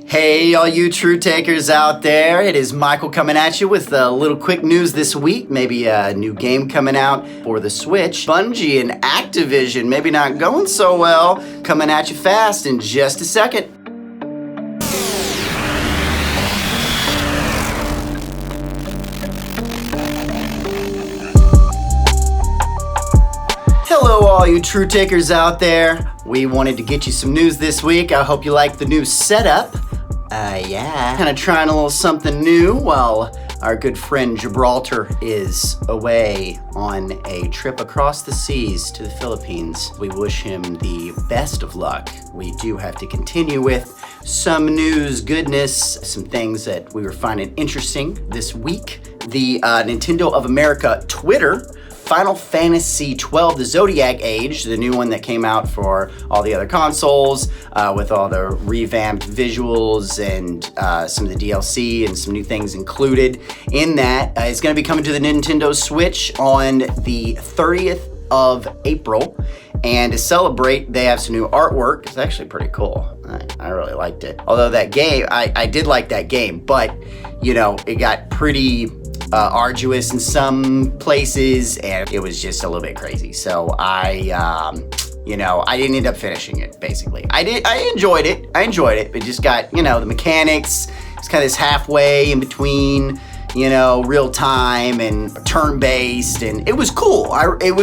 Hey, all you true takers out there, it is Michael coming at you with a little quick news this week. Maybe a new game coming out for the Switch. Bungie and Activision, maybe not going so well. Coming at you fast in just a second. Hello, all you true takers out there. We wanted to get you some news this week. I hope you like the new setup. Kind of trying a little something new while our good friend Gibraltar is away on a trip across the seas to the Philippines. We wish him the best of luck. We do have to continue with some news goodness, some things that we were finding interesting this week. The Nintendo of America Twitter, Final Fantasy XII, the Zodiac Age, the new one that came out for all the other consoles, with all the revamped visuals and some of the DLC and some new things included in that, is going to be coming to the Nintendo Switch on the 30th of April. And to celebrate, they have some new artwork. It's actually pretty cool. I really liked it. Although that game, I did like that game, but, you know, it got pretty arduous in some places, and it was just a little bit crazy. So I didn't end up finishing it, basically. I enjoyed it. It just got, the mechanics. It's kind of this halfway in between, real time and turn-based, and it was cool. It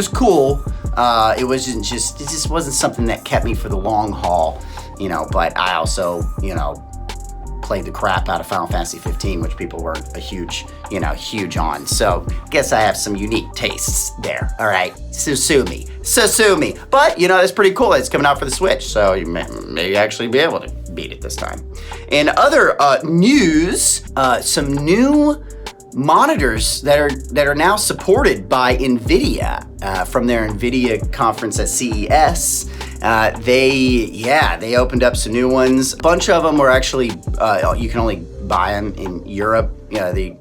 just wasn't something that kept me for the long haul, but I also, played the crap out of Final Fantasy 15, which people were huge on. So guess I have some unique tastes there. All right, sue me. But it's pretty cool. It's coming out for the Switch, so you may actually be able to beat it this time. In other news, some new monitors that are now supported by Nvidia from their Nvidia conference at CES. They opened up some new ones. A bunch of them were actually you can only buy them in Europe,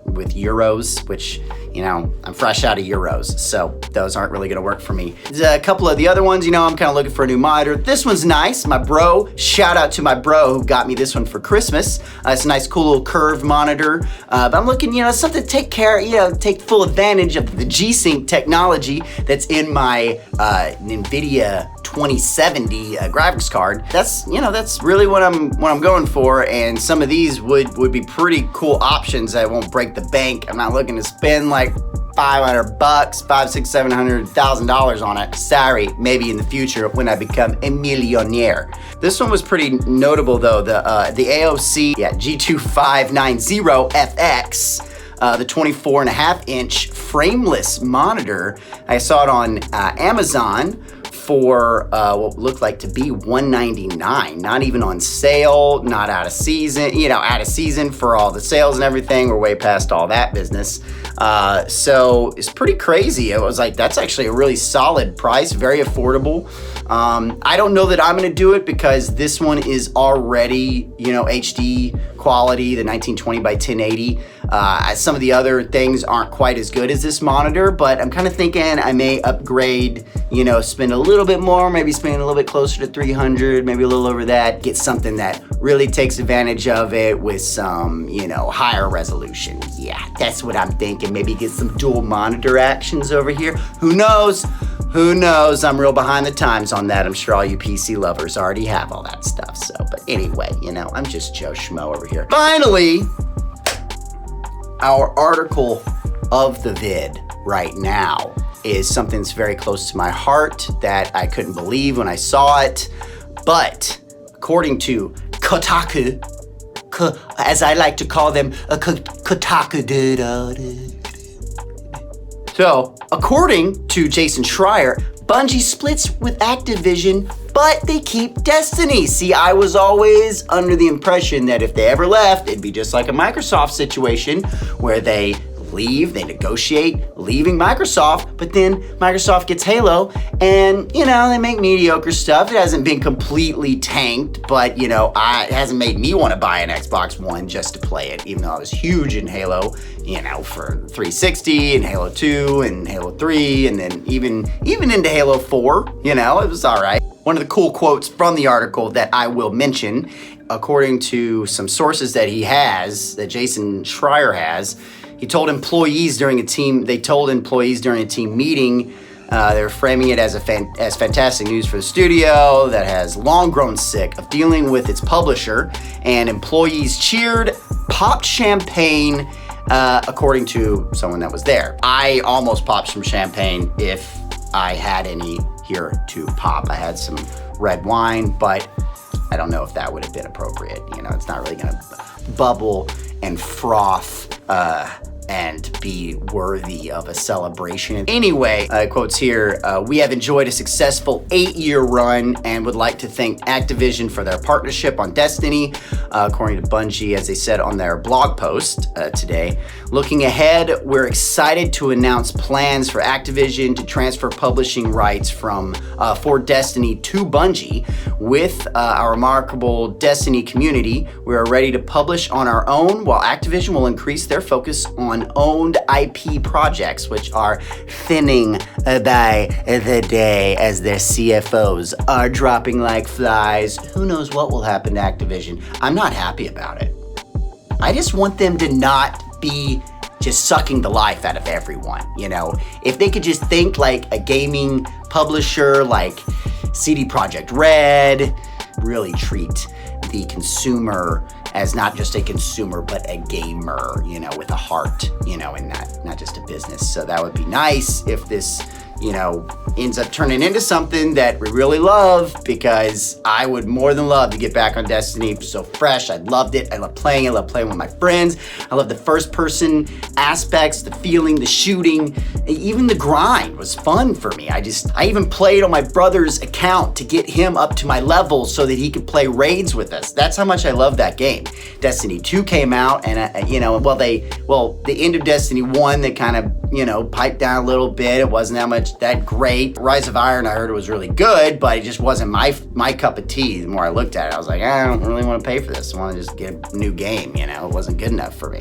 with euros, which I'm fresh out of euros, so those aren't really gonna work for me. There's a couple of the other ones, I'm kind of looking for a new monitor. This one's nice. My bro, shout out to my bro who got me this one for Christmas. It's a nice, cool little curved monitor. But I'm looking, something to take full advantage of the G-Sync technology that's in my Nvidia 2070 graphics card. That's really what I'm going for, and some of these would be pretty cool options that won't break the bank. I'm not looking to spend like $500, $700,000 on it. Sorry, maybe in the future when I become a millionaire. This one was pretty notable though. The AOC G2590FX. The 24.5-inch frameless monitor. I saw it on Amazon for what looked like to be $199, not even on sale, not out of season, out of season for all the sales and everything. We're way past all that business. So it's pretty crazy. It was like, that's actually a really solid price, very affordable. I don't know that I'm gonna do it because this one is already, HD quality, the 1920 by 1080. Some of the other things aren't quite as good as this monitor, but I'm kind of thinking I may upgrade, spend a little bit more, maybe spend a little bit closer to 300, maybe a little over that, get something that really takes advantage of it with some, higher resolution. Yeah, that's what I'm thinking. Maybe get some dual monitor actions over here. Who knows? I'm real behind the times on that. I'm sure all you PC lovers already have all that stuff. So, but anyway, I'm just Joe Schmo over here. Finally, our article of the vid right now is something that's very close to my heart that I couldn't believe when I saw it. But according to Kotaku, as I like to call them, Kotaku. So, according to Jason Schreier, Bungie splits with Activision, but they keep Destiny. See, I was always under the impression that if they ever left, it'd be just like a Microsoft situation where they leave, they negotiate leaving Microsoft, but then Microsoft gets Halo and, they make mediocre stuff. It hasn't been completely tanked, but, it hasn't made me want to buy an Xbox One just to play it, even though I was huge in Halo, for 360 and Halo 2 and Halo 3, and then even into Halo 4, it was all right. One of the cool quotes from the article that I will mention according to some sources that he has, that Jason Schreier has, he told employees during a team meeting, they're framing it as as fantastic news for the studio that has long grown sick of dealing with its publisher, and employees cheered, popped champagne, according to someone that was there. I almost popped some champagne if I had any here to pop. I had some red wine, but I don't know if that would have been appropriate. You know, it's not really gonna bubble and froth and be worthy of a celebration. Anyway, quotes here, we have enjoyed a successful 8-year run and would like to thank Activision for their partnership on Destiny, according to Bungie, as they said on their blog post today. Looking ahead, we're excited to announce plans for Activision to transfer publishing rights for Destiny to Bungie. With our remarkable Destiny community, we are ready to publish on our own, while Activision will increase their focus on owned IP projects, which are thinning by the day as their CFOs are dropping like flies. Who knows what will happen to Activision? I'm not happy about it. I just want them to not be just sucking the life out of everyone, you know? If they could just think like a gaming publisher like CD Projekt Red, really treat the consumer as not just a consumer, but a gamer, you know, with a heart, you know, in that, not just a business. So that would be nice if this, you know, ends up turning into something that we really love, because I would more than love to get back on Destiny. It was so fresh. I loved it. I love playing it. I love playing with my friends. I love the first person aspects, the feeling, the shooting, even the grind was fun for me. I even played on my brother's account to get him up to my level so that he could play raids with us. That's how much I love that game. Destiny 2 came out, and you know, the end of Destiny 1, they kind of, you know, piped down a little bit. It wasn't that great. Rise of Iron, I heard it was really good, but it just wasn't my cup of tea. The more I looked at it, I was like, I don't really want to pay for this. I want to just get a new game, you know? It wasn't good enough for me.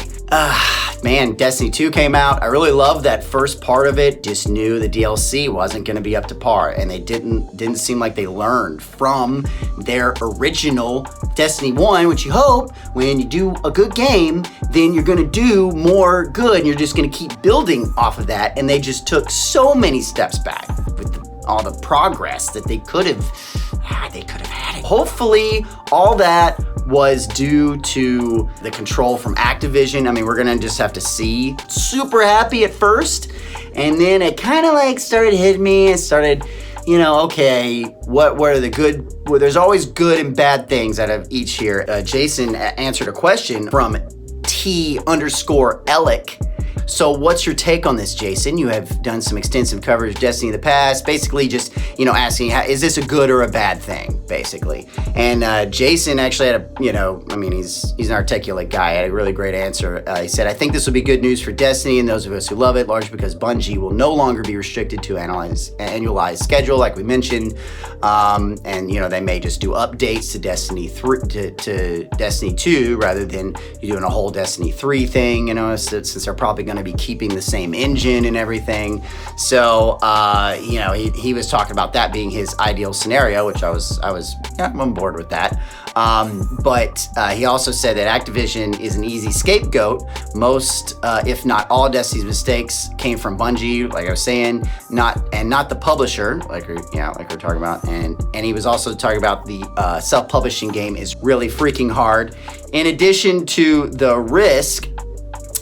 Man, Destiny 2 came out. I really loved that first part of it. Just knew the DLC wasn't going to be up to par, and they didn't seem like they learned from their original Destiny 1, which you hope when you do a good game, then you're going to do more good, and you're just going to keep building off of that. And they just took so many steps back with all the progress that they could have had it. Hopefully all that was due to the control from Activision. I mean, we're gonna just have to see. Super happy at first, and then it kind of like started hitting me. It started, you know, okay, what are the good, well, there's always good and bad things out of each here. Jason answered a question from T_Elic. So what's your take on this, Jason? You have done some extensive coverage of Destiny in the past, basically just, you know, asking, is this a good or a bad thing, basically? And Jason actually had a, you know, I mean, he's an articulate guy, had a really great answer. He said, I think this will be good news for Destiny and those of us who love it, largely because Bungie will no longer be restricted to annualized schedule, like we mentioned. And, you know, they may just do updates to Destiny 3, to Destiny 2, rather than you doing a whole Destiny 3 thing, you know, since they're probably going to be keeping the same engine and everything. So, you know, he was talking about that being his ideal scenario, which I'm on board with that. But he also said that Activision is an easy scapegoat. Most, if not all, Destiny's mistakes came from Bungie, like I was saying, not the publisher, like we're talking about. And he was also talking about the self-publishing game is really freaking hard. In addition to the risk,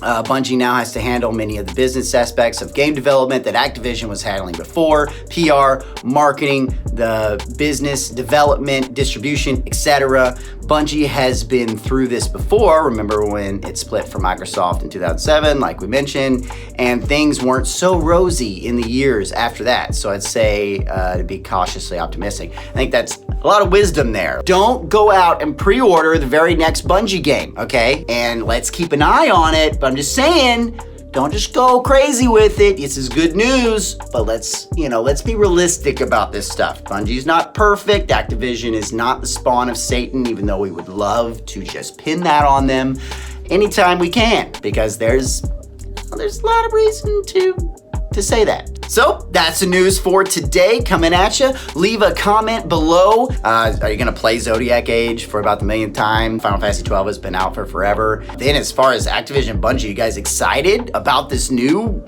Bungie now has to handle many of the business aspects of game development that Activision was handling before: PR, marketing, the business development, distribution, etc. Bungie has been through this before. Remember when it split from Microsoft in 2007, like we mentioned, and things weren't so rosy in the years after that. So I'd say to be cautiously optimistic. I think that's a lot of wisdom there. Don't go out and pre-order the very next Bungie game, okay? And let's keep an eye on it, but I'm just saying, don't just go crazy with it. This is good news, but let's be realistic about this stuff. Bungie's not perfect. Activision is not the spawn of Satan, even though we would love to just pin that on them anytime we can, because there's a lot of reason to to say that. So that's the news for today coming at you. Leave a comment below. Are you gonna play Zodiac Age for about the millionth time? Final Fantasy 12 has been out for forever. Then as far as Activision Bungie, you guys excited about this new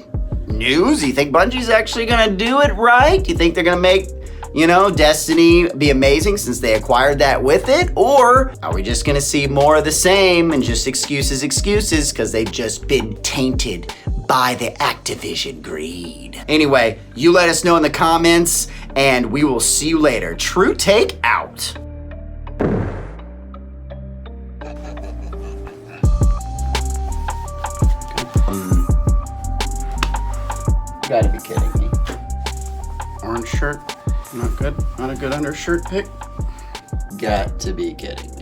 news? You think Bungie's actually gonna do it right? You think they're gonna make, you know, Destiny be amazing since they acquired that with it? Or are we just gonna see more of the same and just excuses because they've just been tainted by the Activision greed? Anyway, you let us know in the comments and we will see you later. TruTake out. You gotta be kidding me. Orange shirt. Not good. Not a good undershirt pick. Got to be kidding me.